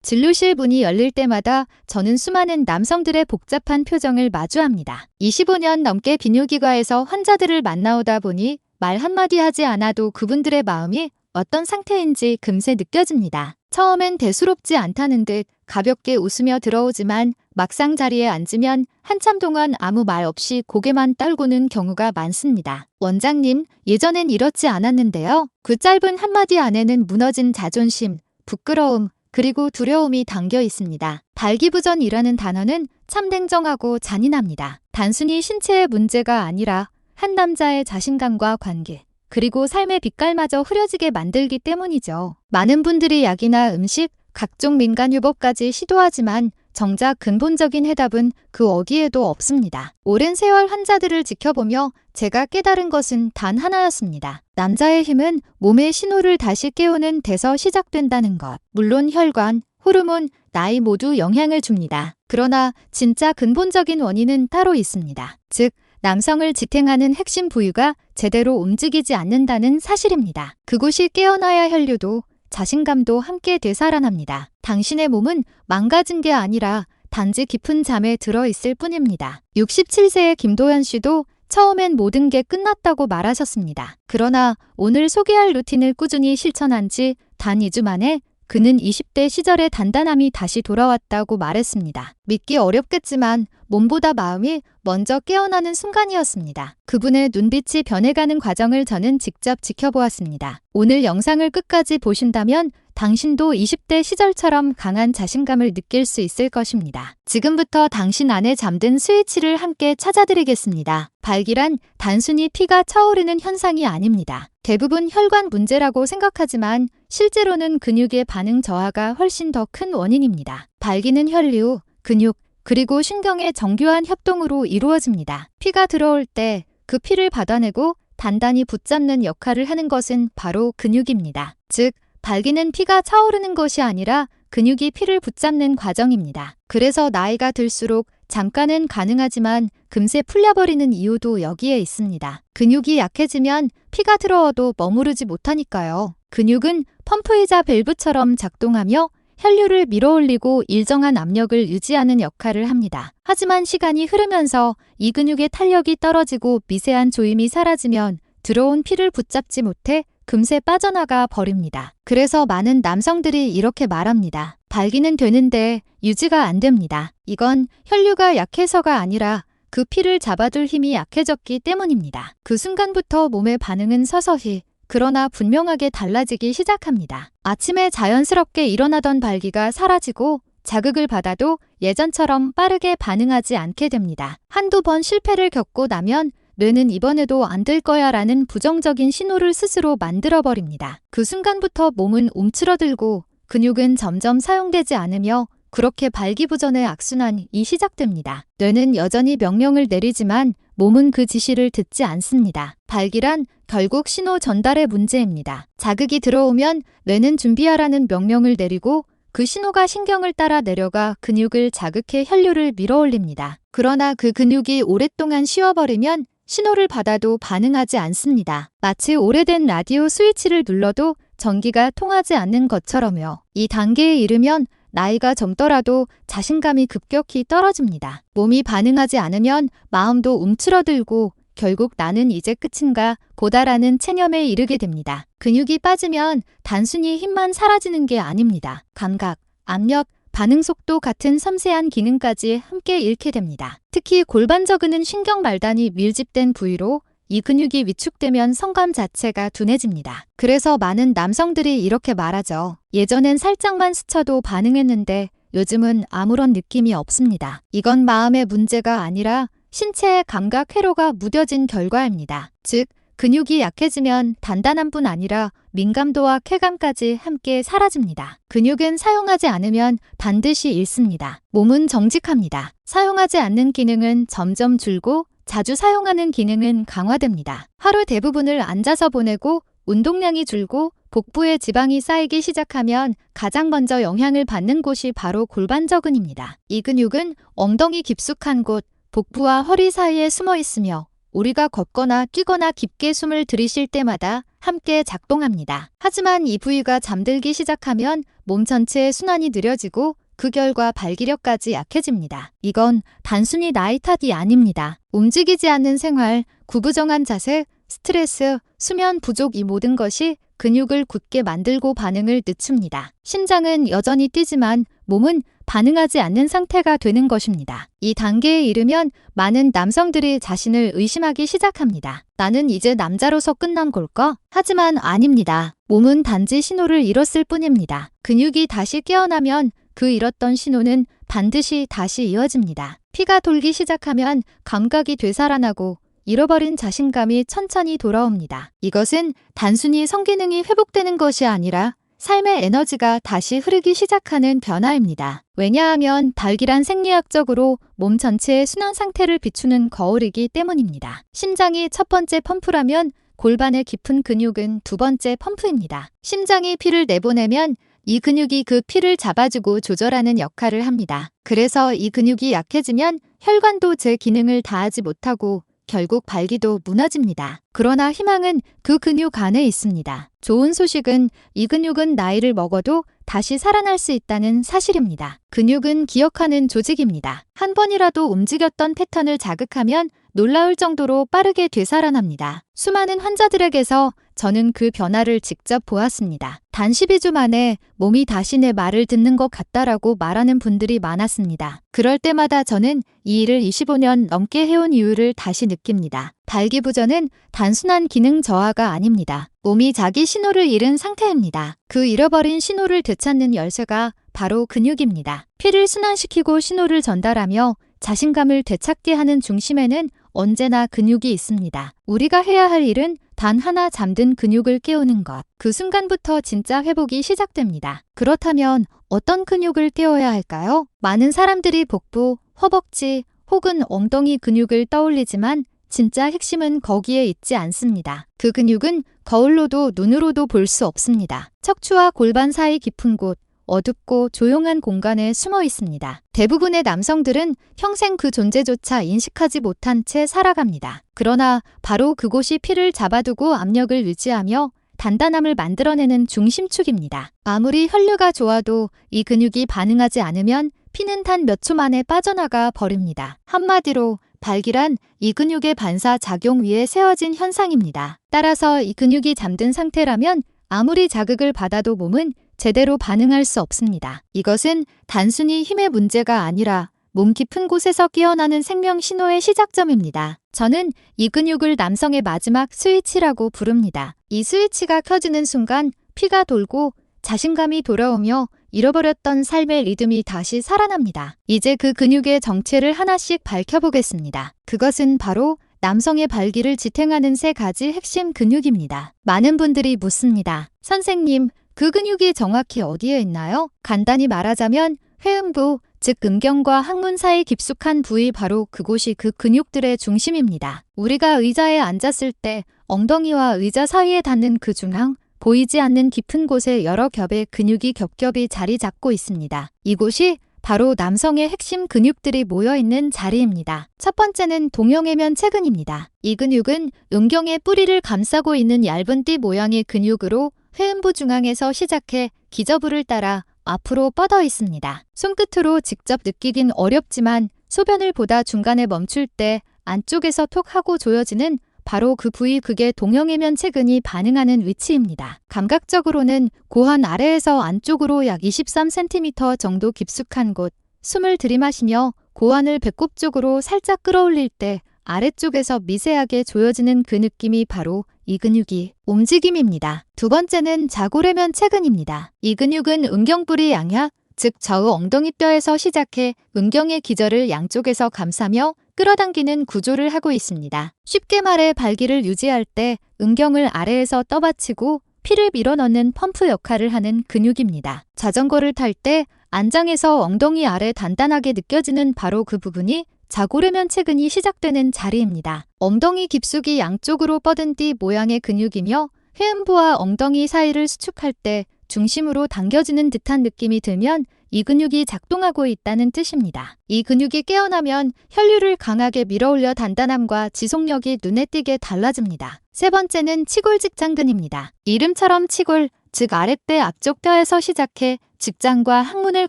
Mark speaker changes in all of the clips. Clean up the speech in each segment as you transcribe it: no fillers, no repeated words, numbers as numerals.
Speaker 1: 진료실 문이 열릴 때마다 저는 수많은 남성들의 복잡한 표정을 마주합니다. 25년 넘게 비뇨기과에서 환자들을 만나오다 보니 말 한마디 하지 않아도 그분들의 마음이 어떤 상태인지 금세 느껴집니다. 처음엔 대수롭지 않다는 듯 가볍게 웃으며 들어오지만 막상 자리에 앉으면 한참 동안 아무 말 없이 고개만 떨구는 경우가 많습니다. 원장님, 예전엔 이렇지 않았는데요. 그 짧은 한마디 안에는 무너진 자존심, 부끄러움, 그리고 두려움이 담겨 있습니다. 발기부전이라는 단어는 참 냉정하고 잔인합니다. 단순히 신체의 문제가 아니라 한 남자의 자신감과 관계, 그리고 삶의 빛깔마저 흐려지게 만들기 때문이죠. 많은 분들이 약이나 음식, 각종 민간요법까지 시도하지만 정작 근본적인 해답은 그 어디에도 없습니다. 오랜 세월 환자들을 지켜보며 제가 깨달은 것은 단 하나였습니다. 남자의 힘은 몸의 신호를 다시 깨우는 데서 시작된다는 것. 물론 혈관, 호르몬, 나이 모두 영향을 줍니다. 그러나 진짜 근본적인 원인은 따로 있습니다. 즉, 남성을 지탱하는 핵심 부위가 제대로 움직이지 않는다는 사실입니다. 그곳이 깨어나야 혈류도 자신감도 함께 되살아납니다. 당신의 몸은 망가진 게 아니라 단지 깊은 잠에 들어있을 뿐입니다. 67세의 김도현 씨도 처음엔 모든 게 끝났다고 말하셨습니다. 그러나 오늘 소개할 루틴을 꾸준히 실천한 지 단 2주 만에 그는 20대 시절의 단단함이 다시 돌아왔다고 말했습니다. 믿기 어렵겠지만 몸보다 마음이 먼저 깨어나는 순간이었습니다. 그분의 눈빛이 변해가는 과정을 저는 직접 지켜보았습니다. 오늘 영상을 끝까지 보신다면 당신도 20대 시절처럼 강한 자신감을 느낄 수 있을 것입니다. 지금부터 당신 안에 잠든 스위치를 함께 찾아드리겠습니다. 발기란 단순히 피가 차오르는 현상이 아닙니다. 대부분 혈관 문제라고 생각하지만 실제로는 근육의 반응 저하가 훨씬 더 큰 원인입니다. 발기는 혈류, 근육, 그리고 신경의 정교한 협동으로 이루어집니다. 피가 들어올 때 그 피를 받아내고 단단히 붙잡는 역할을 하는 것은 바로 근육입니다. 즉, 발기는 피가 차오르는 것이 아니라 근육이 피를 붙잡는 과정입니다. 그래서 나이가 들수록 잠깐은 가능하지만 금세 풀려버리는 이유도 여기에 있습니다. 근육이 약해지면 피가 들어와도 머무르지 못하니까요. 근육은 펌프이자 밸브처럼 작동하며 혈류를 밀어올리고 일정한 압력을 유지하는 역할을 합니다. 하지만 시간이 흐르면서 이 근육의 탄력이 떨어지고 미세한 조임이 사라지면 들어온 피를 붙잡지 못해 금세 빠져나가 버립니다. 그래서 많은 남성들이 이렇게 말합니다. 발기는 되는데 유지가 안 됩니다. 이건 혈류가 약해서가 아니라 그 피를 잡아둘 힘이 약해졌기 때문입니다. 그 순간부터 몸의 반응은 서서히 그러나 분명하게 달라지기 시작합니다. 아침에 자연스럽게 일어나던 발기가 사라지고 자극을 받아도 예전처럼 빠르게 반응하지 않게 됩니다. 한두 번 실패를 겪고 나면 뇌는 이번에도 안 될 거야 라는 부정적인 신호를 스스로 만들어버립니다. 그 순간부터 몸은 움츠러들고 근육은 점점 사용되지 않으며 그렇게 발기부전의 악순환이 시작됩니다. 뇌는 여전히 명령을 내리지만 몸은 그 지시를 듣지 않습니다. 발기란 결국 신호 전달의 문제입니다. 자극이 들어오면 뇌는 준비하라는 명령을 내리고 그 신호가 신경을 따라 내려가 근육을 자극해 혈류를 밀어올립니다. 그러나 그 근육이 오랫동안 쉬어버리면 신호를 받아도 반응하지 않습니다. 마치 오래된 라디오 스위치를 눌러도 전기가 통하지 않는 것처럼요. 이 단계에 이르면 나이가 젊더라도 자신감이 급격히 떨어집니다. 몸이 반응하지 않으면 마음도 움츠러들고 결국 나는 이제 끝인가 보다라는 체념에 이르게 됩니다. 근육이 빠지면 단순히 힘만 사라지는 게 아닙니다. 감각, 압력, 반응 속도 같은 섬세한 기능까지 함께 잃게 됩니다. 특히 골반저근은 신경 말단이 밀집된 부위로 이 근육이 위축되면 성감 자체가 둔해집니다. 그래서 많은 남성들이 이렇게 말하죠. 예전엔 살짝만 스쳐도 반응했는데 요즘은 아무런 느낌이 없습니다. 이건 마음의 문제가 아니라 신체의 감각 회로가 무뎌진 결과입니다. 즉, 근육이 약해지면 단단한 뿐 아니라 민감도와 쾌감까지 함께 사라집니다. 근육은 사용하지 않으면 반드시 잃습니다. 몸은 정직합니다. 사용하지 않는 기능은 점점 줄고 자주 사용하는 기능은 강화됩니다. 하루 대부분을 앉아서 보내고 운동량이 줄고 복부에 지방이 쌓이기 시작하면 가장 먼저 영향을 받는 곳이 바로 골반저근입니다. 이 근육은 엉덩이 깊숙한 곳, 복부와 허리 사이에 숨어 있으며 우리가 걷거나 뛰거나 깊게 숨을 들이쉴 때마다 함께 작동합니다. 하지만 이 부위가 잠들기 시작하면 몸 전체의 순환이 느려지고 그 결과 발기력까지 약해집니다. 이건 단순히 나이 탓이 아닙니다. 움직이지 않는 생활, 구부정한 자세, 스트레스, 수면 부족 이 모든 것이 근육을 굳게 만들고 반응을 늦춥니다. 심장은 여전히 뛰지만 몸은 반응하지 않는 상태가 되는 것입니다. 이 단계에 이르면 많은 남성들이 자신을 의심하기 시작합니다. 나는 이제 남자로서 끝난 걸까? 하지만 아닙니다. 몸은 단지 신호를 잃었을 뿐입니다. 근육이 다시 깨어나면 그 잃었던 신호는 반드시 다시 이어집니다. 피가 돌기 시작하면 감각이 되살아나고 잃어버린 자신감이 천천히 돌아옵니다. 이것은 단순히 성기능이 회복되는 것이 아니라 삶의 에너지가 다시 흐르기 시작하는 변화입니다. 왜냐하면 발기란 생리학적으로 몸 전체의 순환 상태를 비추는 거울이기 때문입니다. 심장이 첫 번째 펌프라면 골반의 깊은 근육은 두 번째 펌프입니다. 심장이 피를 내보내면 이 근육이 그 피를 잡아주고 조절하는 역할을 합니다. 그래서 이 근육이 약해지면 혈관도 제 기능을 다하지 못하고 결국 발기도 무너집니다. 그러나 희망은 그 근육 안에 있습니다. 좋은 소식은 이 근육은 나이를 먹어도 다시 살아날 수 있다는 사실입니다. 근육은 기억하는 조직입니다. 한 번이라도 움직였던 패턴을 자극하면 놀라울 정도로 빠르게 되살아납니다. 수많은 환자들에게서 저는 그 변화를 직접 보았습니다. 단 12주 만에 몸이 다시 내 말을 듣는 것 같다라고 말하는 분들이 많았습니다. 그럴 때마다 저는 이 일을 25년 넘게 해온 이유를 다시 느낍니다. 발기부전은 단순한 기능 저하가 아닙니다. 몸이 자기 신호를 잃은 상태입니다. 그 잃어버린 신호를 되찾는 열쇠가 바로 근육입니다. 피를 순환시키고 신호를 전달하며 자신감을 되찾게 하는 중심에는 언제나 근육이 있습니다. 우리가 해야 할 일은 단 하나, 잠든 근육을 깨우는 것. 그 순간부터 진짜 회복이 시작됩니다. 그렇다면 어떤 근육을 깨워야 할까요? 많은 사람들이 복부, 허벅지 혹은 엉덩이 근육을 떠올리지만 진짜 핵심은 거기에 있지 않습니다. 그 근육은 거울로도 눈으로도 볼 수 없습니다. 척추와 골반 사이 깊은 곳, 어둡고 조용한 공간에 숨어 있습니다. 대부분의 남성들은 평생 그 존재조차 인식하지 못한 채 살아갑니다. 그러나 바로 그곳이 피를 잡아두고 압력을 유지하며 단단함을 만들어내는 중심축입니다. 아무리 혈류가 좋아도 이 근육이 반응하지 않으면 피는 단 몇 초 만에 빠져나가 버립니다. 한마디로 발기란 이 근육의 반사작용 위에 세워진 현상입니다. 따라서 이 근육이 잠든 상태라면 아무리 자극을 받아도 몸은 제대로 반응할 수 없습니다. 이것은 단순히 힘의 문제가 아니라 몸 깊은 곳에서 깨어나는 생명 신호의 시작점입니다. 저는 이 근육을 남성의 마지막 스위치라고 부릅니다. 이 스위치가 켜지는 순간 피가 돌고 자신감이 돌아오며 잃어버렸던 삶의 리듬이 다시 살아납니다. 이제 그 근육의 정체를 하나씩 밝혀보겠습니다. 그것은 바로 남성의 발기를 지탱하는 세 가지 핵심 근육입니다. 많은 분들이 묻습니다. 선생님, 그 근육이 정확히 어디에 있나요? 간단히 말하자면 회음부, 즉 음경과 항문 사이 깊숙한 부위 바로 그곳이 그 근육들의 중심입니다. 우리가 의자에 앉았을 때 엉덩이와 의자 사이에 닿는 그 중앙, 보이지 않는 깊은 곳에 여러 겹의 근육이 겹겹이 자리 잡고 있습니다. 이곳이 바로 남성의 핵심 근육들이 모여있는 자리입니다. 첫 번째는 동형해면 체근입니다. 이 근육은 음경의 뿌리를 감싸고 있는 얇은 띠 모양의 근육으로 회음부 중앙에서 시작해 기저부를 따라 앞으로 뻗어 있습니다. 손끝으로 직접 느끼긴 어렵지만 소변을 보다 중간에 멈출 때 안쪽에서 톡 하고 조여지는 바로 그 부위, 그게 동형해면 체근이 반응하는 위치입니다. 감각적으로는 고환 아래에서 안쪽으로 약 23cm 정도 깊숙한 곳, 숨을 들이마시며 고환을 배꼽 쪽으로 살짝 끌어올릴 때 아래쪽에서 미세하게 조여지는 그 느낌이 바로 이 근육이 움직임입니다. 두 번째는 자골해면 체근입니다. 이 근육은 음경뿌리 양약, 즉 좌우 엉덩이뼈에서 시작해 음경의 기저를 양쪽에서 감싸며 끌어당기는 구조를 하고 있습니다. 쉽게 말해 발기를 유지할 때 음경을 아래에서 떠받치고 피를 밀어넣는 펌프 역할을 하는 근육입니다. 자전거를 탈 때 안장에서 엉덩이 아래 단단하게 느껴지는 바로 그 부분이 자골해면 체근이 시작되는 자리입니다. 엉덩이 깊숙이 양쪽으로 뻗은 띠 모양의 근육이며 회음부와 엉덩이 사이를 수축할 때 중심으로 당겨지는 듯한 느낌이 들면 이 근육이 작동하고 있다는 뜻입니다. 이 근육이 깨어나면 혈류를 강하게 밀어올려 단단함과 지속력이 눈에 띄게 달라집니다. 세 번째는 치골직장근입니다. 이름처럼 치골, 즉 아랫배 앞쪽 뼈에서 시작해 직장과 항문을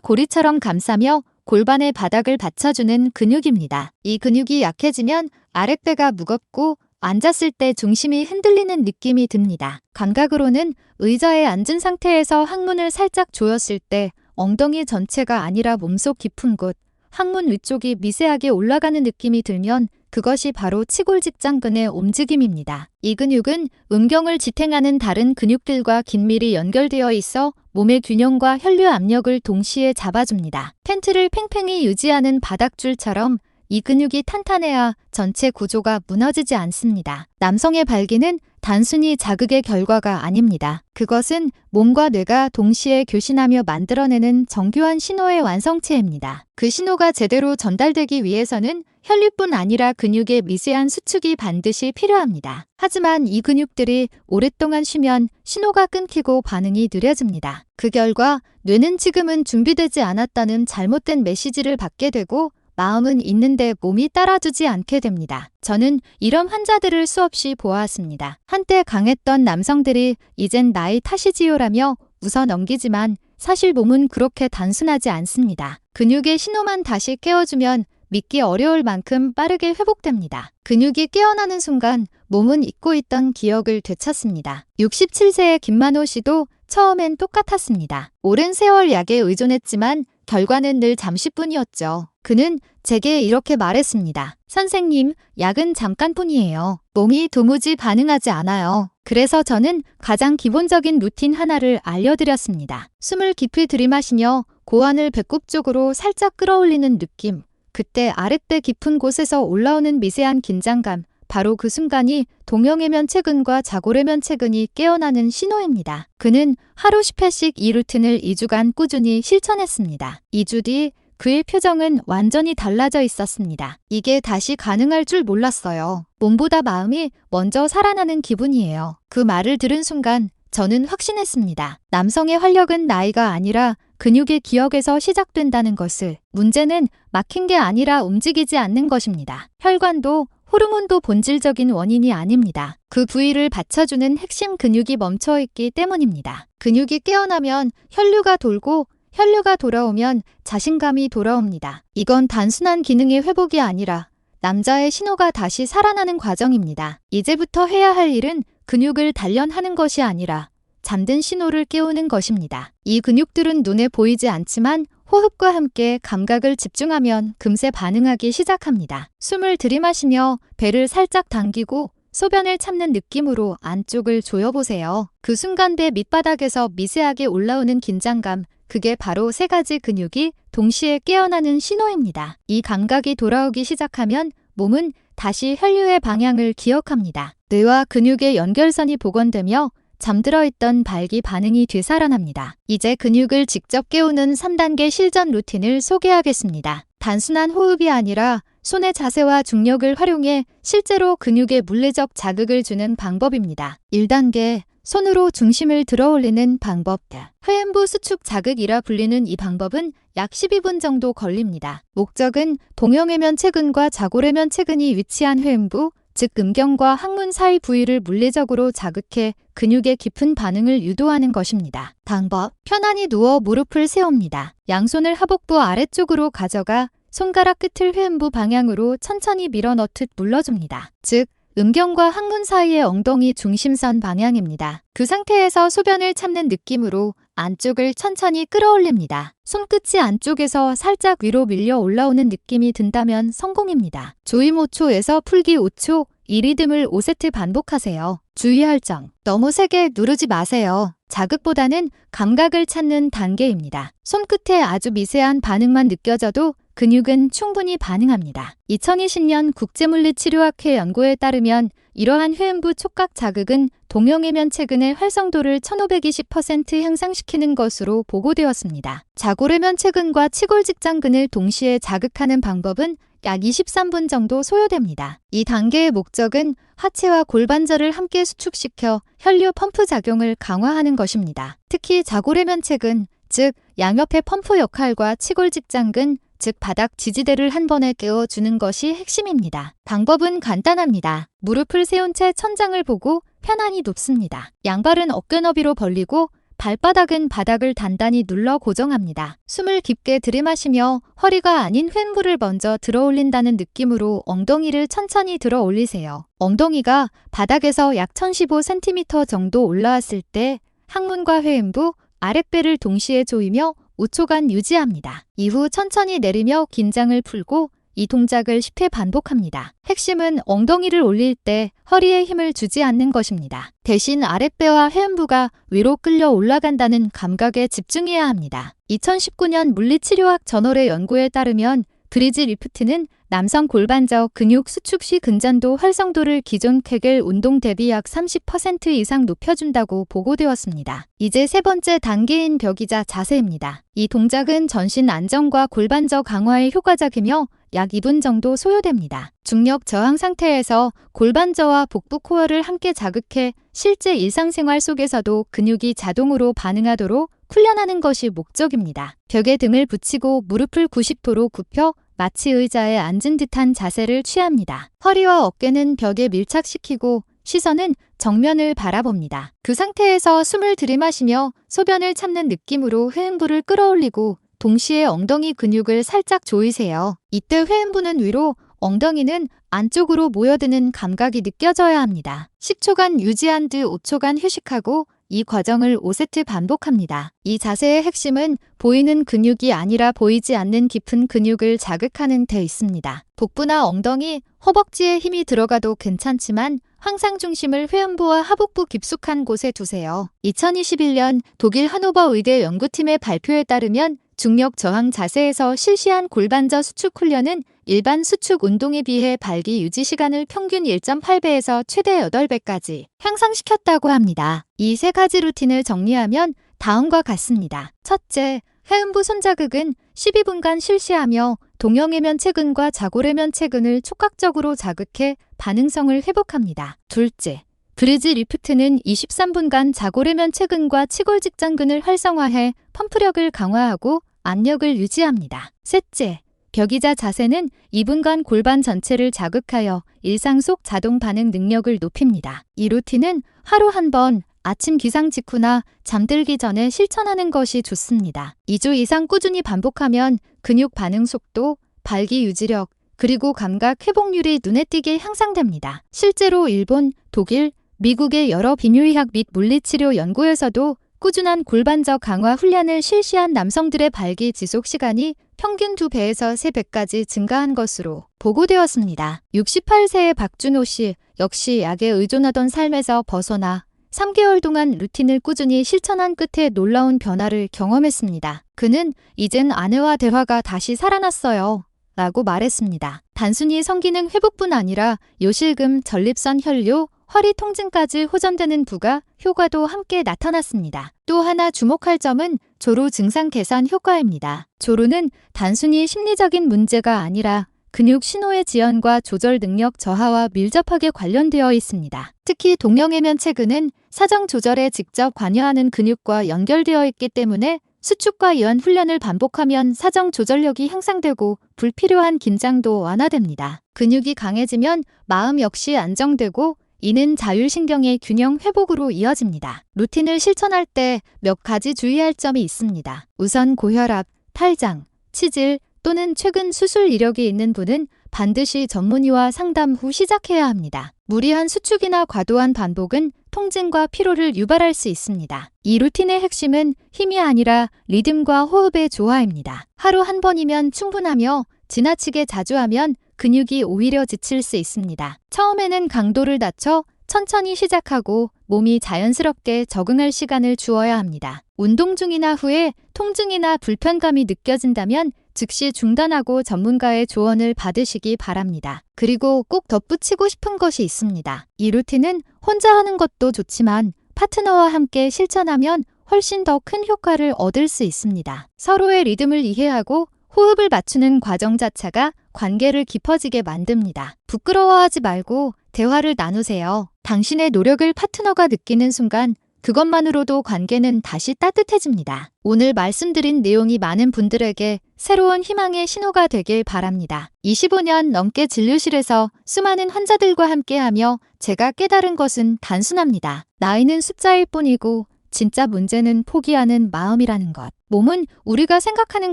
Speaker 1: 고리처럼 감싸며 골반의 바닥을 받쳐주는 근육입니다. 이 근육이 약해지면 아랫배가 무겁고 앉았을 때 중심이 흔들리는 느낌이 듭니다. 감각으로는 의자에 앉은 상태에서 항문을 살짝 조였을 때 엉덩이 전체가 아니라 몸속 깊은 곳, 항문 위쪽이 미세하게 올라가는 느낌이 들면 그것이 바로 치골직장근의 움직임입니다. 이 근육은 음경을 지탱하는 다른 근육들과 긴밀히 연결되어 있어 몸의 균형과 혈류 압력을 동시에 잡아줍니다. 팬트를 팽팽히 유지하는 바닥줄처럼 이 근육이 탄탄해야 전체 구조가 무너지지 않습니다. 남성의 발기는 단순히 자극의 결과가 아닙니다. 그것은 몸과 뇌가 동시에 교신하며 만들어내는 정교한 신호의 완성체입니다. 그 신호가 제대로 전달되기 위해서는 혈류뿐 아니라 근육의 미세한 수축이 반드시 필요합니다. 하지만 이 근육들이 오랫동안 쉬면 신호가 끊기고 반응이 느려집니다. 그 결과 뇌는 지금은 준비되지 않았다는 잘못된 메시지를 받게 되고 마음은 있는데 몸이 따라주지 않게 됩니다. 저는 이런 환자들을 수없이 보아왔습니다. 한때 강했던 남성들이 이젠 나의 탓이지요라며 웃어 넘기지만 사실 몸은 그렇게 단순하지 않습니다. 근육의 신호만 다시 깨워주면 믿기 어려울 만큼 빠르게 회복됩니다. 근육이 깨어나는 순간 몸은 잊고 있던 기억을 되찾습니다. 67세의 김만호 씨도 처음엔 똑같았습니다. 오랜 세월 약에 의존했지만 결과는 늘 잠시뿐이었죠. 그는 제게 이렇게 말했습니다. 선생님, 약은 잠깐뿐이에요. 몸이 도무지 반응하지 않아요. 그래서 저는 가장 기본적인 루틴 하나를 알려드렸습니다. 숨을 깊이 들이마시며 고환을 배꼽 쪽으로 살짝 끌어올리는 느낌. 그때 아랫배 깊은 곳에서 올라오는 미세한 긴장감, 바로 그 순간이 동형외면체근과 자골외면체근이 깨어나는 신호입니다. 그는 하루 10회씩 이 루틴을 2주간 꾸준히 실천했습니다. 2주 뒤 그의 표정은 완전히 달라져 있었습니다. 이게 다시 가능할 줄 몰랐어요. 몸보다 마음이 먼저 살아나는 기분이에요. 그 말을 들은 순간 저는 확신했습니다. 남성의 활력은 나이가 아니라 근육의 기억에서 시작된다는 것을. 문제는 막힌 게 아니라 움직이지 않는 것입니다. 혈관도 호르몬도 본질적인 원인이 아닙니다. 그 부위를 받쳐주는 핵심 근육이 멈춰있기 때문입니다. 근육이 깨어나면 혈류가 돌고 혈류가 돌아오면 자신감이 돌아옵니다. 이건 단순한 기능의 회복이 아니라 남자의 신호가 다시 살아나는 과정입니다. 이제부터 해야 할 일은 근육을 단련하는 것이 아니라 잠든 신호를 깨우는 것입니다. 이 근육들은 눈에 보이지 않지만 호흡과 함께 감각을 집중하면 금세 반응하기 시작합니다. 숨을 들이마시며 배를 살짝 당기고 소변을 참는 느낌으로 안쪽을 조여보세요. 그 순간 배 밑바닥에서 미세하게 올라오는 긴장감, 그게 바로 세 가지 근육이 동시에 깨어나는 신호입니다. 이 감각이 돌아오기 시작하면 몸은 다시 혈류의 방향을 기억합니다. 뇌와 근육의 연결선이 복원되며 잠들어 있던 발기 반응이 되살아납니다. 이제 근육을 직접 깨우는 3단계 실전 루틴을 소개하겠습니다. 단순한 호흡이 아니라 손의 자세와 중력을 활용해 실제로 근육에 물리적 자극을 주는 방법입니다. 1단계 손으로 중심을 들어올리는 방법. 회음부 수축 자극이라 불리는 이 방법은 약 12분 정도 걸립니다. 목적은 동형외면체근과 자골외면체근이 위치한 회음부, 즉 음경과 항문 사이 부위를 물리적으로 자극해 근육의 깊은 반응을 유도하는 것입니다. 방법. 편안히 누워 무릎을 세웁니다. 양손을 하복부 아래쪽으로 가져가 손가락 끝을 회음부 방향으로 천천히 밀어넣듯 눌러줍니다. 즉, 음경과 항문 사이의 엉덩이 중심선 방향입니다. 그 상태에서 소변을 참는 느낌으로 안쪽을 천천히 끌어올립니다. 손끝이 안쪽에서 살짝 위로 밀려 올라오는 느낌이 든다면 성공입니다. 조임 5초에서 풀기 5초, 이 리듬을 5세트 반복하세요. 주의할 점. 너무 세게 누르지 마세요. 자극보다는 감각을 찾는 단계입니다. 손끝에 아주 미세한 반응만 느껴져도 근육은 충분히 반응합니다. 2020년 국제물리치료학회 연구에 따르면 이러한 회음부 촉각 자극은 동형외면체근의 활성도를 1520% 향상시키는 것으로 보고되었습니다. 자골외면체근과 치골직장근을 동시에 자극하는 방법은 약 23분 정도 소요됩니다. 이 단계의 목적은 하체와 골반절을 함께 수축시켜 혈류 펌프 작용을 강화하는 것입니다. 특히 자골외면체근, 즉 양옆의 펌프 역할과 치골 직장근, 즉 바닥 지지대를 한 번에 깨워주는 것이 핵심입니다. 방법은 간단합니다. 무릎을 세운 채 천장을 보고 편안히 눕습니다. 양발은 어깨 너비로 벌리고 발바닥은 바닥을 단단히 눌러 고정합니다. 숨을 깊게 들이마시며 허리가 아닌 횡부를 먼저 들어 올린다는 느낌으로 엉덩이를 천천히 들어 올리세요. 엉덩이가 바닥에서 약 1015cm 정도 올라왔을 때 항문과 회음부, 아랫배를 동시에 조이며 5초간 유지합니다. 이후 천천히 내리며 긴장을 풀고 이 동작을 10회 반복합니다. 핵심은 엉덩이를 올릴 때 허리에 힘을 주지 않는 것입니다. 대신 아랫배와 회음부가 위로 끌려 올라간다는 감각에 집중해야 합니다. 2019년 물리치료학 저널의 연구에 따르면 브리지 리프트는 남성 골반저 근육 수축 시 근전도 활성도를 기존 케겔 운동 대비 약 30% 이상 높여준다고 보고되었습니다. 이제 세 번째 단계인 벽의자 자세입니다. 이 동작은 전신 안정과 골반저 강화에 효과적이며 약 2분 정도 소요됩니다. 중력 저항 상태에서 골반저와 복부 코어를 함께 자극해 실제 일상생활 속에서도 근육이 자동으로 반응하도록 훈련하는 것이 목적입니다. 벽에 등을 붙이고 무릎을 90도로 굽혀 마치 의자에 앉은 듯한 자세를 취합니다. 허리와 어깨는 벽에 밀착시키고 시선은 정면을 바라봅니다. 그 상태에서 숨을 들이마시며 소변을 참는 느낌으로 회음부를 끌어올리고 동시에 엉덩이 근육을 살짝 조이세요. 이때 회음부는 위로, 엉덩이는 안쪽으로 모여드는 감각이 느껴져야 합니다. 10초간 유지한 뒤 5초간 휴식하고 이 과정을 5세트 반복합니다. 이 자세의 핵심은 보이는 근육이 아니라 보이지 않는 깊은 근육을 자극하는 데 있습니다. 복부나 엉덩이, 허벅지에 힘이 들어가도 괜찮지만 항상 중심을 회음부와 하복부 깊숙한 곳에 두세요. 2021년 독일 하노버 의대 연구팀의 발표에 따르면 중력 저항 자세에서 실시한 골반저 수축 훈련은 일반 수축 운동에 비해 발기 유지 시간을 평균 1.8배에서 최대 8배까지 향상시켰다고 합니다. 이 세 가지 루틴을 정리하면 다음과 같습니다. 첫째, 회음부 손자극은 12분간 실시하며 동형외면체근과 자골외면체근을 촉각적으로 자극해 반응성을 회복합니다. 둘째, 브리지 리프트는 23분간 자골외면체근과 치골직장근을 활성화해 펌프력을 강화하고 압력을 유지합니다. 셋째, 벽의자 자세는 2분간 골반 전체를 자극하여 일상 속 자동 반응 능력을 높입니다. 이 루틴은 하루 한 번 아침 기상 직후나 잠들기 전에 실천하는 것이 좋습니다. 2주 이상 꾸준히 반복하면 근육 반응 속도, 발기 유지력, 그리고 감각 회복률이 눈에 띄게 향상됩니다. 실제로 일본, 독일, 미국의 여러 비뇨의학 및 물리치료 연구에서도 꾸준한 골반저 강화 훈련을 실시한 남성들의 발기 지속 시간이 평균 2배에서 3배까지 증가한 것으로 보고되었습니다. 68세의 박준호 씨 역시 약에 의존하던 삶에서 벗어나 3개월 동안 루틴을 꾸준히 실천한 끝에 놀라운 변화를 경험했습니다. 그는 이젠 아내와 대화가 다시 살아났어요 라고 말했습니다. 단순히 성기능 회복뿐 아니라 요실금, 전립선 혈류, 허리 통증까지 호전되는 부가 효과도 함께 나타났습니다. 또 하나 주목할 점은 조루 증상 개선 효과입니다. 조루는 단순히 심리적인 문제가 아니라 근육 신호의 지연과 조절 능력 저하와 밀접하게 관련되어 있습니다. 특히 동형외면체근은 사정 조절에 직접 관여하는 근육과 연결되어 있기 때문에 수축과 이완 훈련을 반복하면 사정 조절력이 향상되고 불필요한 긴장도 완화됩니다. 근육이 강해지면 마음 역시 안정되고 이는 자율신경의 균형 회복으로 이어집니다. 루틴을 실천할 때 몇 가지 주의할 점이 있습니다. 우선 고혈압, 탈장, 치질 또는 최근 수술 이력이 있는 분은 반드시 전문의와 상담 후 시작해야 합니다. 무리한 수축이나 과도한 반복은 통증과 피로를 유발할 수 있습니다. 이 루틴의 핵심은 힘이 아니라 리듬과 호흡의 조화입니다. 하루 한 번이면 충분하며 지나치게 자주 하면 근육이 오히려 지칠 수 있습니다. 처음에는 강도를 낮춰 천천히 시작하고 몸이 자연스럽게 적응할 시간을 주어야 합니다. 운동 중이나 후에 통증이나 불편감이 느껴진다면 즉시 중단하고 전문가의 조언을 받으시기 바랍니다. 그리고 꼭 덧붙이고 싶은 것이 있습니다. 이 루틴은 혼자 하는 것도 좋지만 파트너와 함께 실천하면 훨씬 더 큰 효과를 얻을 수 있습니다. 서로의 리듬을 이해하고 호흡을 맞추는 과정 자체가 관계를 깊어지게 만듭니다. 부끄러워하지 말고 대화를 나누세요. 당신의 노력을 파트너가 느끼는 순간 그것만으로도 관계는 다시 따뜻해집니다. 오늘 말씀드린 내용이 많은 분들에게 새로운 희망의 신호가 되길 바랍니다. 25년 넘게 진료실에서 수많은 환자들과 함께하며 제가 깨달은 것은 단순합니다. 나이는 숫자일 뿐이고 진짜 문제는 포기하는 마음이라는 것. 몸은 우리가 생각하는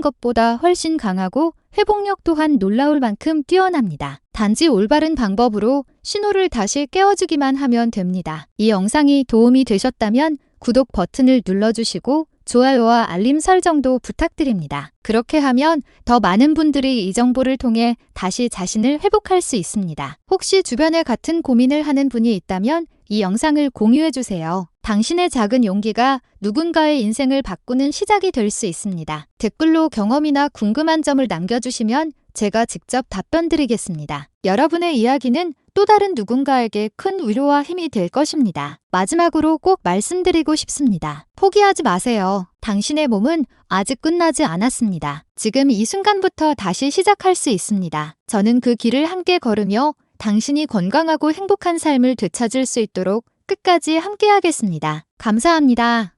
Speaker 1: 것보다 훨씬 강하고 회복력 또한 놀라울 만큼 뛰어납니다. 단지 올바른 방법으로 신호를 다시 깨워주기만 하면 됩니다. 이 영상이 도움이 되셨다면 구독 버튼을 눌러주시고 좋아요와 알림 설정도 부탁드립니다. 그렇게 하면 더 많은 분들이 이 정보를 통해 다시 자신을 회복할 수 있습니다. 혹시 주변에 같은 고민을 하는 분이 있다면 이 영상을 공유해주세요. 당신의 작은 용기가 누군가의 인생을 바꾸는 시작이 될 수 있습니다. 댓글로 경험이나 궁금한 점을 남겨주시면 제가 직접 답변 드리겠습니다. 여러분의 이야기는 또 다른 누군가에게 큰 위로와 힘이 될 것입니다. 마지막으로 꼭 말씀드리고 싶습니다. 포기하지 마세요. 당신의 몸은 아직 끝나지 않았습니다. 지금 이 순간부터 다시 시작할 수 있습니다. 저는 그 길을 함께 걸으며 당신이 건강하고 행복한 삶을 되찾을 수 있도록 끝까지 함께하겠습니다. 감사합니다.